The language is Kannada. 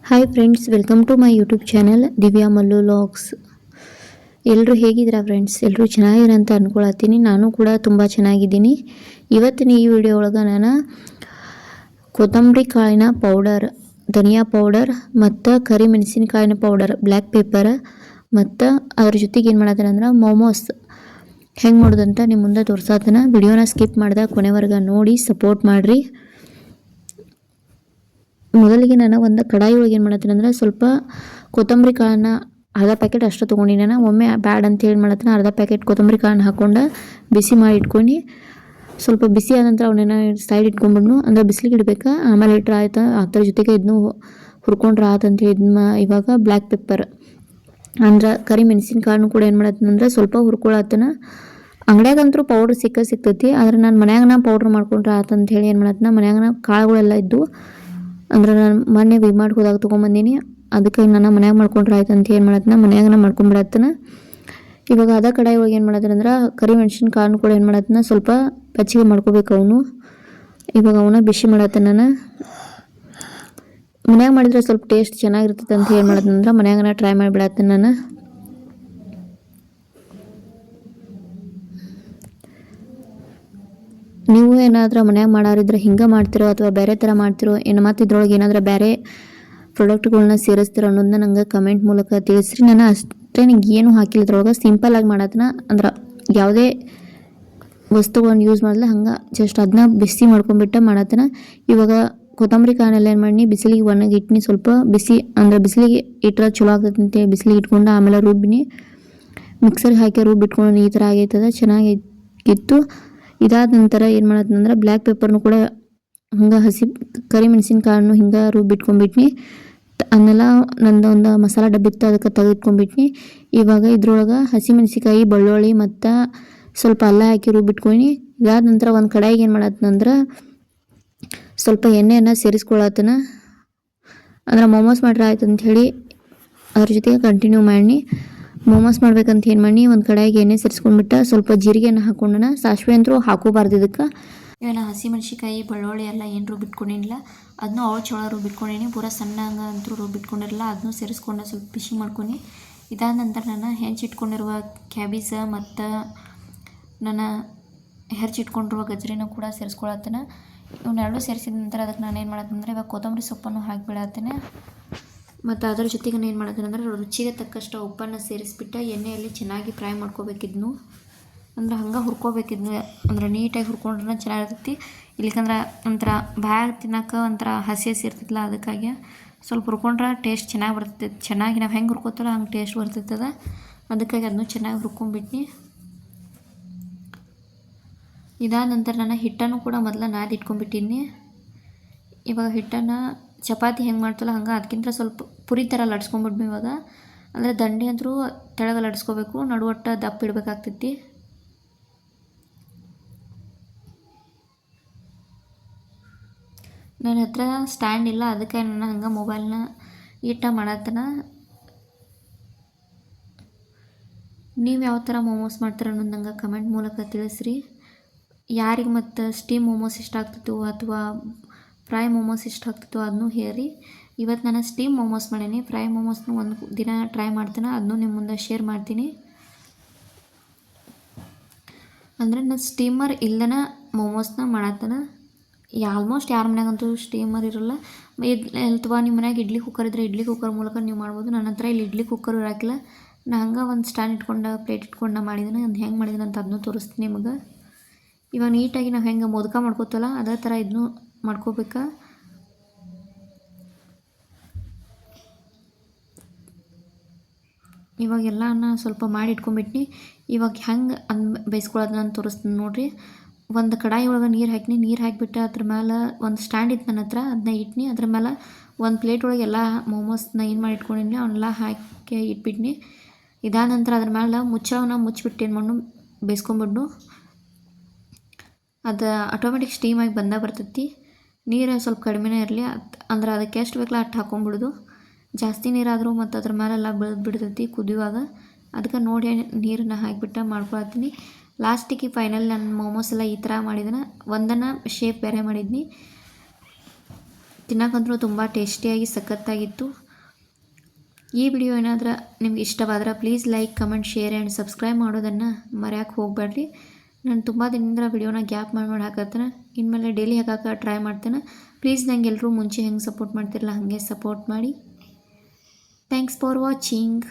Hi friends, welcome to my YouTube channel Divya Mallu vlogs. ಎಲ್ಲರೂ ಹೇಗಿದ್ದೀರಾ ಫ್ರೆಂಡ್ಸ್? ಎಲ್ಲರೂ ಚೆನ್ನಾಗಿರ ಅಂತ ಅಂದ್ಕೊಳತ್ತೀನಿ. ನಾನು ಕೂಡ ತುಂಬ ಚೆನ್ನಾಗಿದ್ದೀನಿ. ಇವತ್ತಿನ ಈ ವಿಡಿಯೋ ಒಳಗೆ ನಾನು ಕೊತ್ತಂಬರಿ ಕಾಳಿನ ಪೌಡರ್, ಧನಿಯಾ ಪೌಡರ್ ಮತ್ತು ಕರಿಮೆಣಸಿನಕಾಯಿನ ಪೌಡರ್, ಬ್ಲ್ಯಾಕ್ ಪೇಪರ್ ಮತ್ತು ಅದ್ರ ಜೊತೆಗೆ ಏನು ಮಾಡತ್ತೀನಿ ಅಂದ್ರೆ ಮೋಮೋಸ್ ಹೆಂಗೆ ಮಾಡೋದಂತ ನಿಮ್ಮ ಮುಂದೆ ತೋರ್ಸತ್ತನ. ವಿಡಿಯೋನ ಸ್ಕಿಪ್ ಮಾಡಿದ ಕೊನೆವರೆಗೆ ನೋಡಿ ಸಪೋರ್ಟ್ ಮಾಡಿರಿ. ಮೊದಲಿಗೆ ನಾನು ಒಂದು ಕಡಾಯಿ ಒಳಗೆ ಏನು ಮಾಡತ್ತೀನಿ ಅಂದ್ರೆ ಸ್ವಲ್ಪ ಕೊತ್ತಂಬರಿ ಕಾಳನ್ನ ಅರ್ಧ ಪ್ಯಾಕೆಟ್ ಅಷ್ಟು ತೊಗೊಂಡಿನಿ. ನಾನು ಒಮ್ಮೆ ಬ್ಯಾಡ್ ಅಂತ ಹೇಳಿ ಮಾಡತ್ತೀನಿ, ಅರ್ಧ ಪ್ಯಾಕೆಟ್ ಕೊತ್ತಂಬರಿ ಕಾಳನ್ನ ಹಾಕ್ಕೊಂಡು ಬಿಸಿ ಮಾಡಿ ಇಟ್ಕೊಂಡು ಸ್ವಲ್ಪ ಬಿಸಿ ಆದ ನಂತರ ಅವನ್ನೇನ ಸೈಡ್ ಇಟ್ಕೊಂಡ್ಬಿಡ್ನು, ಅಂದರೆ ಬಿಸಿಲಿಗೆ ಇಡಬೇಕು. ಆಮೇಲೆ ಇಟ್ಟರೆ ಆಯ್ತು. ಅದ್ರ ಜೊತೆಗೆ ಇದನ್ನು ಹುರ್ಕೊಂಡ್ರೆ ಆತಂತ ಇದನ್ನ ಇವಾಗ ಬ್ಲ್ಯಾಕ್ ಪೆಪ್ಪರ್ ಅಂದ್ರೆ ಕರಿಮೆಣಸಿನಕಾಯನ್ನು ಕೂಡ ಏನು ಮಾಡತ್ತೀನಿ ಅಂದ್ರೆ ಸ್ವಲ್ಪ ಹುರ್ಕೊಳತ್ತನ. ಅಂಗಡಿಯಾಗಂತೂ ಪೌಡ್ರ್ ಸಿಗ್ತೈತಿ, ಆದರೆ ನಾನು ಮನ್ಯಾಗ ಪೌಡ್ರ್ ಮಾಡ್ಕೊಂಡ್ರೆ ಆತಂತ ಹೇಳಿ ಏನು ಮಾಡತ್ತೀನಿ, ಮನ್ಯಾಗ ಕಾಳುಗಳೆಲ್ಲ ಇದ್ದು ಅಂದ್ರೆ ನಾನು ಮೊನ್ನೆ ವಿಮಾರ್ಟ್ ಹೋದಾಗ ತೊಗೊಂಬಂದೀನಿ. ಅದಕ್ಕೆ ನಾನು ಮನ್ಯಾಗ ಮಾಡ್ಕೊಂಡ್ರೆ ಆಯ್ತು ಅಂತ ಏನು ಮಾಡತ್ತೀನಿ, ಮನ್ಯಾಗ ಮಾಡ್ಕೊಂಡ್ಬಿಡತ್ತನ. ಇವಾಗ ಅದ ಕಡಾಯಿ ಒಳಗೆ ಏನು ಮಾಡತ್ತೀನಿ ಅಂದ್ರೆ ಕರಿಮೆಣಸಿನಕಾಯನ್ನು ಕೂಡ ಏನು ಮಾಡತ್ತೀನಿ ಸ್ವಲ್ಪ ಪಚ್ಚಿಗೆ ಮಾಡ್ಕೋಬೇಕು ಅವನು. ಇವಾಗ ಅವನ್ನ ಬಿಸಿ ಮಾಡತ್ತೀನಿ. ನಾನು ಮನ್ಯಾಗ ಮಾಡಿದ್ರೆ ಸ್ವಲ್ಪ ಟೇಸ್ಟ್ ಚೆನ್ನಾಗಿರ್ತದೆ ಅಂತ ಏನು ಮಾಡತ್ತೀನಿ ಅಂದ್ರೆ ಮನ್ಯಾಗ ಟ್ರೈ ಮಾಡಿಬಿಡತ್ತೀನಿ ನಾನು. ನೀವು ಏನಾದರೂ ಮನ್ಯಾಗ ಮಾಡೋರಿದ್ರೆ ಹಿಂಗೆ ಮಾಡ್ತಿರೋ ಅಥವಾ ಬೇರೆ ಥರ ಮಾಡ್ತಿರೋ, ಏನು ಮತ್ತು ಇದ್ರೊಳಗೆ ಏನಾದರೂ ಬೇರೆ ಪ್ರಾಡಕ್ಟ್ಗಳನ್ನ ಸೇರಿಸ್ತಿರೋ ಅನ್ನೋದನ್ನ ನಂಗೆ ಕಮೆಂಟ್ ಮೂಲಕ ತಿಳಿಸ್ರಿ. ನಾನು ಅಷ್ಟೇ ನಿಂಗೆ ಏನು ಹಾಕಿಲ್ಲ ಇದ್ರೊಳಗೆ, ಸಿಂಪಲ್ಲಾಗಿ ಮಾಡತ್ನ. ಅಂದ್ರೆ ಯಾವುದೇ ವಸ್ತುಗಳನ್ನು ಯೂಸ್ ಮಾಡಲ್ಲ, ಹಂಗೆ ಜಸ್ಟ್ ಅದನ್ನ ಬಿಸಿ ಮಾಡ್ಕೊಂಡ್ಬಿಟ್ಟು ಮಾಡತ್ನ. ಇವಾಗ ಕೊತ್ತಂಬರಿ ಕಾಯನ್ನೆಲ್ಲ ಏನು ಮಾಡಿ ಬಿಸಿಲಿಗೆ ಒಣಗಿ ಇಟ್ಟಿನಿ. ಸ್ವಲ್ಪ ಬಿಸಿ ಅಂದರೆ ಬಿಸಿಲಿಗೆ ಇಟ್ಟರೆ ಚಲೋ ಆಗ್ತೈತೆ ಅಂತೇಳಿ ಬಿಸಿಲಿಗೆ ಇಟ್ಕೊಂಡು ಆಮೇಲೆ ರುಬ್ಬಿನಿ. ಮಿಕ್ಸರ್ಗೆ ಹಾಕಿ ರುಬ್ಬಿಟ್ಕೊಂಡು ಈ ಥರ ಆಗೈತದ, ಚೆನ್ನಾಗಿತ್ತು. ಇದಾದ ನಂತರ ಏನು ಮಾಡತ್ತೀನಿ ಅಂದ್ರೆ ಬ್ಲ್ಯಾಕ್ ಪೆಪ್ಪರ್ನು ಕೂಡ ಹಂಗೆ ಹಸಿ ಕರಿಮೆಣಸಿನಕಾಯನ್ನು ಹಿಂಗೆ ರುಬ್ಬಿಟ್ಕೊಂಡ್ಬಿಟ್ನಿ. ಅದನ್ನೆಲ್ಲ ನಂದು ಒಂದು ಮಸಾಲ ಡಬ್ಬಿತ್ತು, ಅದಕ್ಕೆ ತೆಗೆದಿಟ್ಕೊಂಡ್ಬಿಟ್ನಿ. ಇವಾಗ ಇದ್ರೊಳಗೆ ಹಸಿಮೆಣಸಿಕಾಯಿ, ಬೆಳ್ಳುಳ್ಳಿ ಮತ್ತು ಸ್ವಲ್ಪ ಅಲ್ಲ ಹಾಕಿ ರುಬ್ಬಿಟ್ಕೊಂಡು ಇದಾದ ನಂತರ ಒಂದು ಕಡಾಯಿಗೆ ಏನು ಮಾಡತ್ತೀನಿ ಅಂದ್ರೆ ಸ್ವಲ್ಪ ಎಣ್ಣೆಯನ್ನು ಸೇರಿಸ್ಕೊಳತ್ತನ. ಅಂದ್ರೆ ಮೋಮೋಸ್ ಮಾಡ್ರೆ ಆಯ್ತು ಅಂಥೇಳಿ ಅದ್ರ ಜೊತೆಗೆ ಕಂಟಿನ್ಯೂ ಮಾಡಿ ಮೋಮೋಸ್ ಮಾಡ್ಬೇಕಂತ ಏನು ಮಾಡಿ ಒಂದು ಕಡಾಯಿಗೆ ಎಣ್ಣೆ ಸೇರಿಸ್ಕೊಂಡ್ಬಿಟ್ಟು ಸ್ವಲ್ಪ ಜೀರಿಗೆಯನ್ನು ಹಾಕ್ಕೊಂಡನ. ಸಾಸಿವೆ ಅಂತೂ ಹಾಕೋಬಾರ್ದು ಇದಕ್ಕೆ. ಇವೆಲ್ಲ ಹಸಿಮೆಣ್ಸಿಕಾಯಿ, ಬೆಳ್ಳುಳ್ಳಿ ಎಲ್ಲ ಏನು ರುಬ್ಬಿಟ್ಕೊಂಡಿಲ್ಲ, ಅದನ್ನೂ ಚೊಳ ರುಬ್ಬಿಟ್ಕೊಂಡೀನಿ. ಪೂರ ಸಣ್ಣಂಗೆ ಅಂತೂ ರುಬ್ಬಿಟ್ಕೊಂಡಿರಲ್ಲ, ಅದನ್ನೂ ಸೇರಿಸ್ಕೊಂಡು ಸ್ವಲ್ಪ ಬಿಸಿ ಮಾಡ್ಕೊಂಡು ಇದಾದ ನಂತರ ನಾನು ಹೆಂಚಿಟ್ಕೊಂಡಿರುವ ಕ್ಯಾಬೇಜ ಮತ್ತು ನಾನು ಹೆಚ್ಚಿಟ್ಕೊಂಡಿರುವ ಗಜ್ಜರಿನೂ ಕೂಡ ಸೇರಿಸ್ಕೊಳತ್ತೇನೆ. ಇವನ್ನೆರಡೂ ಸೇರಿಸಿದ ನಂತರ ಅದಕ್ಕೆ ನಾನು ಏನು ಮಾಡತ್ತೀನಿ ಅಂದರೆ ಇವಾಗ ಕೊತ್ತಂಬರಿ ಸೊಪ್ಪನ್ನು ಹಾಕಿಬಿಡತ್ತೇನೆ. ಮತ್ತು ಅದರ ಜೊತೆಗೆ ನಾನು ಏನು ಮಾಡತ್ತೀನಿ ಅಂದರೆ ರುಚಿಗೆ ತಕ್ಕಷ್ಟು ಉಪ್ಪನ್ನು ಸೇರಿಸ್ಬಿಟ್ಟು ಎಣ್ಣೆಯಲ್ಲಿ ಚೆನ್ನಾಗಿ ಫ್ರೈ ಮಾಡ್ಕೋಬೇಕಿದ್ನು. ಅಂದ್ರೆ ಹಂಗೆ ಹುರ್ಕೋಬೇಕಿದ್ನು, ಅಂದ್ರೆ ನೀಟಾಗಿ ಹುರ್ಕೊಂಡ್ರೆ ಚೆನ್ನಾಗಿರ್ತೈತಿ. ಇಲ್ಲಿಕಂದ್ರೆ ಒಂಥರ ಬಾಯಾಗ ತಿನ್ನೋಕೆ ಒಂಥರ ಹಸಿ ಇರ್ತೈತಿಲ್ಲ, ಅದಕ್ಕಾಗಿ ಸ್ವಲ್ಪ ಹುರ್ಕೊಂಡ್ರೆ ಟೇಸ್ಟ್ ಚೆನ್ನಾಗಿ ಬರ್ತೈತಿ. ಚೆನ್ನಾಗಿ ನಾವು ಹೆಂಗೆ ಹುರ್ಕೋತಾರೋ ಹಂಗೆ ಟೇಸ್ಟ್ ಬರ್ತೈತದ. ಅದಕ್ಕಾಗಿ ಅದನ್ನು ಚೆನ್ನಾಗಿ ಹುರ್ಕೊಂಡ್ಬಿಟ್ನಿ. ಇದಾದ ನಂತರ ನಾನು ಹಿಟ್ಟನ್ನು ಕೂಡ ಮೊದಲು ನಾದಿ ಇಟ್ಕೊಂಡ್ಬಿಟ್ಟಿನಿ. ಇವಾಗ ಹಿಟ್ಟನ್ನು ಚಪಾತಿ ಹೆಂಗೆ ಮಾಡ್ತಲ್ಲ ಹಂಗೆ ಅದಕ್ಕಿಂತ ಸ್ವಲ್ಪ ಪುರಿ ಥರ ಲಟ್ಸ್ಕೊಂಡ್ಬಿಡ್ಬಿ ಇವಾಗ. ಅಂದರೆ ದಂಡೆ ಅಂತೂ ತೆಳಗೆ ಲಟ್ಸ್ಕೋಬೇಕು, ನಡುವಟ್ಟ ದಪ್ಪ ಇಡಬೇಕಾಗ್ತೈತಿ. ನನ್ನ ಹತ್ರ ಸ್ಟ್ಯಾಂಡ್ ಇಲ್ಲ, ಅದಕ್ಕೆ ನಾನು ಹಂಗೆ ಮೊಬೈಲ್ನ ಇಟ್ಟ ಮಾಡತ್ತನ. ನೀವು ಯಾವ ಥರ ಮೋಮೋಸ್ ಮಾಡ್ತೀರ ಅನ್ನೋದು ನಂಗೆ ಕಮೆಂಟ್ ಮೂಲಕ ತಿಳಿಸ್ರಿ. ಯಾರಿಗೆ ಮತ್ತು ಸ್ಟೀಮ್ ಮೋಮೋಸ್ ಇಷ್ಟ ಆಗ್ತಿತ್ತು ಅಥವಾ ಫ್ರೈ ಮೋಮೋಸ್ ಇಷ್ಟ ಆಗ್ತಿತ್ತು ಅದನ್ನೂ ಹೇಳಿ. ಇವತ್ತು ನಾನು ಸ್ಟೀಮ್ ಮೋಮೋಸ್ ಮಾಡೀನಿ. ಫ್ರೈ ಮೋಮೋಸ್ನು ಒಂದು ದಿನ ಟ್ರೈ ಮಾಡ್ತೀನಿ, ಅದನ್ನೂ ನಿಮ್ಮ ಮುಂದೆ ಶೇರ್ ಮಾಡ್ತೀನಿ. ಅಂದರೆ ನಾನು ಸ್ಟೀಮರ್ ಇಲ್ಲದೇ ಮೋಮೋಸ್ನ ಮಾಡತ್ತೇನೆ. ಆಲ್ಮೋಸ್ಟ್ ಯಾರ ಮನ್ಯಾಗಂತೂ ಸ್ಟೀಮರ್ ಇರೋಲ್ಲ. ಅಥವಾ ನಿಮ್ಮ ಮನ್ಯಾಗ ಇಡ್ಲಿ ಕುಕ್ಕರ್ ಇದ್ದರೆ ಇಡ್ಲಿ ಕುಕ್ಕರ್ ಮೂಲಕ ನೀವು ಮಾಡ್ಬೋದು. ನನ್ನ ಹತ್ರ ಇಲ್ಲಿ ಇಡ್ಲಿ ಕುಕ್ಕರ್ ಇರೋಕ್ಕಿಲ್ಲ. ನಾನು ಹಂಗೆ ಒಂದು ಸ್ಟ್ಯಾಂಡ್ ಇಟ್ಕೊಂಡು ಪ್ಲೇಟ್ ಇಟ್ಕೊಂಡು ಮಾಡಿದ್ದೀನಿ. ಅದು ಹೆಂಗೆ ಮಾಡಿದ್ದೀನಿ ಅಂತ ಅದನ್ನೂ ತೋರಿಸ್ತೀನಿ ನಿಮಗೆ. ಇವಾಗ ನೀಟಾಗಿ ನಾವು ಹೆಂಗೆ ಮೋದಕ ಮಾಡ್ಕೋತಲ್ಲ ಅದೇ ಥರ ಇದನ್ನು ಮಾಡ್ಕೋಬೇಕಾ. ಇವಾಗ ಎಲ್ಲನ ಸ್ವಲ್ಪ ಮಾಡಿ ಇಟ್ಕೊಂಡ್ಬಿಟ್ನಿ. ಇವಾಗ ಹೆಂಗೆ ಬೇಯಿಸ್ಕೊಳ್ಳೋದು ನಾನು ತೋರಿಸ್ತೀನಿ ನೋಡಿರಿ. ಒಂದು ಕಡಾಯಿ ಒಳಗೆ ನೀರು ಹಾಕಿಬಿಟ್ಟು ಅದ್ರ ಮೇಲೆ ಒಂದು ಸ್ಟ್ಯಾಂಡ್ ಇತ್ತು ನನ್ನ ಹತ್ರ, ಅದನ್ನ ಇಟ್ನಿ. ಅದ್ರ ಮೇಲೆ ಒಂದು ಪ್ಲೇಟ್ ಒಳಗೆ ಎಲ್ಲ ಮೋಮೋಸ್ನ ಏನು ಮಾಡಿ ಇಟ್ಕೊಂಡಿನಿ ಅವನ್ನೆಲ್ಲ ಹಾಕಿ ಇಟ್ಬಿಟ್ನಿ. ಇದಾದ ನಂತರ ಅದ್ರ ಮೇಲೆ ಮುಚ್ಚಿಬಿಟ್ಟು ಏನು ಮಾಡು ಬೇಯಿಸ್ಕೊಂಬಿಡ್ನು. ಅದು ಆಟೋಮೆಟಿಕ್ ಸ್ಟೀಮಾಗಿ ಬರ್ತೈತಿ. ನೀರು ಸ್ವಲ್ಪ ಕಡಿಮೆನೇ ಇರಲಿ, ಅಂದ್ರೆ ಅದಕ್ಕೆ ಎಷ್ಟು ಬೇಕಲ್ಲ ಅಷ್ಟು ಹಾಕ್ಕೊಂಬಿಡೋದು. ಜಾಸ್ತಿ ನೀರಾದರೂ ಮತ್ತು ಅದ್ರ ಮೇಲೆಲ್ಲ ಬಿಡ್ತೈತಿ ಕುದಿಯುವಾಗ. ಅದಕ್ಕೆ ನೋಡಿ ನೀರನ್ನ ಹಾಕಿಬಿಟ್ಟು ಮಾಡ್ಕೊಳತ್ತೀನಿ. ಲಾಸ್ಟಿಗೆ ಫೈನಲ್ ನಾನು ಮೋಮೋಸ್ ಎಲ್ಲ ಈ ಥರ ಮಾಡಿದ್ದೀನಿ. ಒಂದನ್ನು ಶೇಪ್ ಬೇರೆ ಮಾಡಿದ್ನಿ. ತಿನ್ನೋಕ್ಕಂತೂ ತುಂಬ ಟೇಸ್ಟಿಯಾಗಿ ಸಖತ್ತಾಗಿತ್ತು. ಈ ವಿಡಿಯೋ ಏನಾದರೂ ನಿಮ್ಗೆ ಇಷ್ಟವಾದ್ರೆ please like, comment, share and subscribe ಮಾಡೋದನ್ನು ಮರೆಯೋಕ್ಕೆ ಹೋಗಬೇಡ್ರಿ. ನಾನು ತುಂಬ ದಿನದಿಂದ ವಿಡಿಯೋನ ಗ್ಯಾಪ್ ಮಾಡಿ ಹಾಕತ್ತೇನೆ. ಇನ್ಮೇಲೆ ಡೈಲಿ ಹಾಕೋಕೆ ಟ್ರೈ ಮಾಡ್ತೇನೆ. ಪ್ಲೀಸ್ ನಂಗೆ ಎಲ್ಲರೂ ಮುಂಚೆ ಹೆಂಗೆ ಸಪೋರ್ಟ್ ಮಾಡ್ತಿರಲ್ಲ ಹಾಗೆ ಸಪೋರ್ಟ್ ಮಾಡಿ. Thanks for watching.